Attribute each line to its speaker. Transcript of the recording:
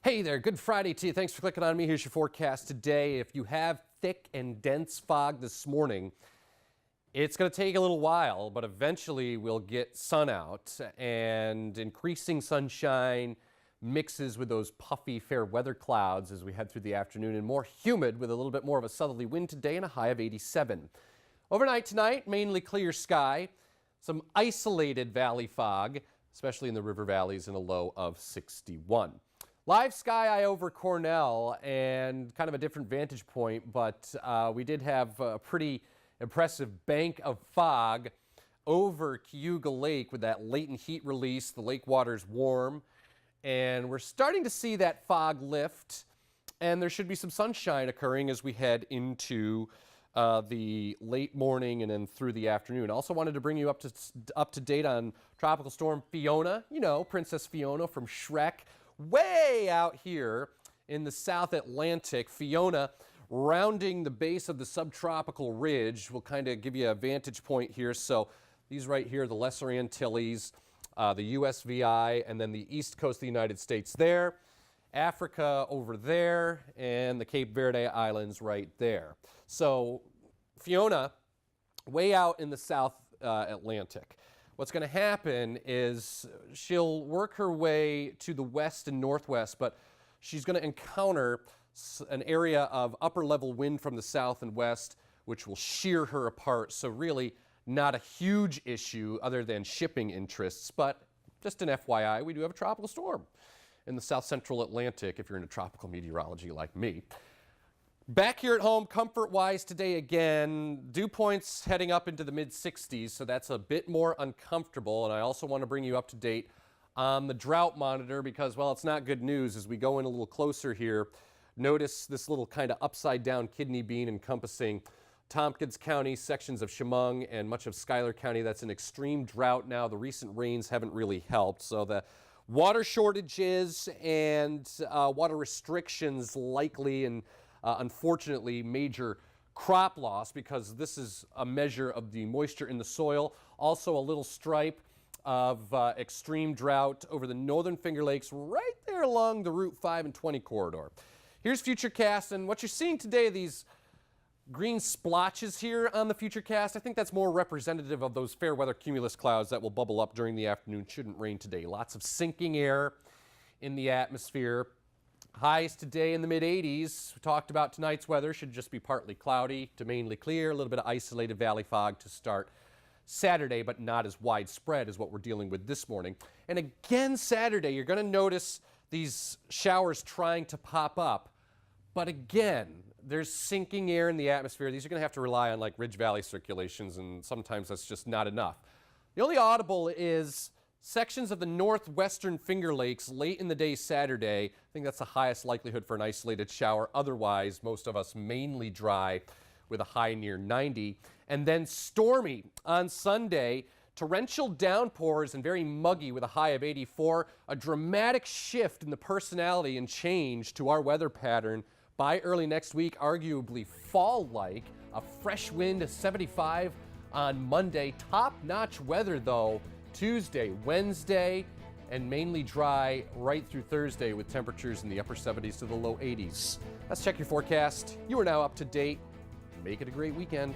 Speaker 1: Hey there, good Friday to you. Thanks for clicking on me. Here's your forecast today. If you have thick and dense fog this morning, it's going to take a little while, but eventually we'll get sun out, and increasing sunshine mixes with those puffy fair weather clouds as we head through the afternoon, and more humid with a little bit more of a southerly wind today and a high of 87. Overnight tonight, mainly clear sky, some isolated valley fog, especially in the river valleys, and a low of 61. Live sky eye over Cornell and kind of a different vantage point, but we did have a pretty impressive bank of fog over Cayuga Lake with that latent heat release. The lake water's warm, and we're starting to see that fog lift, and there should be some sunshine occurring as we head into the late morning and then through the afternoon. Also wanted to bring you up to date on Tropical Storm Fiona. You know, Princess Fiona from Shrek. Way out here in the South Atlantic, Fiona rounding the base of the subtropical ridge will kind of give you a vantage point here. So these right here, the Lesser Antilles, the USVI, and then the east coast of the United States there, Africa over there, and the Cape Verde Islands right there. So Fiona, way out in the South Atlantic. What's going to happen is she'll work her way to the west and northwest, but she's going to encounter an area of upper level wind from the south and west, which will shear her apart. So really not a huge issue other than shipping interests, but just an FYI, we do have a tropical storm in the south central Atlantic if you're into tropical meteorology like me. Back here at home, comfort-wise today again, dew points heading up into the mid-60s, so that's a bit more uncomfortable. And I also want to bring you up to date on the drought monitor because, well, it's not good news. As we go in a little closer here, notice this little kind of upside-down kidney bean encompassing Tompkins County, sections of Chemung, and much of Schuyler County. That's an extreme drought now. The recent rains haven't really helped, so the water shortages and water restrictions likely, and unfortunately, major crop loss because this is a measure of the moisture in the soil. Also a little stripe of extreme drought over the northern Finger Lakes right there along the Route 5 and 20 corridor. Here's Futurecast, and what you're seeing today, these green splotches here on the Futurecast, I think that's more representative of those fair weather cumulus clouds that will bubble up during the afternoon. Shouldn't rain today. Lots of sinking air in the atmosphere. Highs today in the mid-80s. We talked about tonight's weather. Should just be partly cloudy to mainly clear. A little bit of isolated valley fog to start Saturday, but not as widespread as what we're dealing with this morning. And again, Saturday, you're going to notice these showers trying to pop up. But again, there's sinking air in the atmosphere. These are going to have to rely on like ridge valley circulations, and sometimes that's just not enough. The only audible is sections of the northwestern Finger Lakes late in the day Saturday. I think that's the highest likelihood for an isolated shower. Otherwise, most of us mainly dry with a high near 90. And then stormy on Sunday. Torrential downpours and very muggy with a high of 84. A dramatic shift in the personality and change to our weather pattern by early next week, arguably fall-like. A fresh wind of 75 on Monday. Top-notch weather, though, Tuesday, Wednesday, and mainly dry right through Thursday with temperatures in the upper 70s to the low 80s. Let's check your forecast. You are now up to date. Make it a great weekend.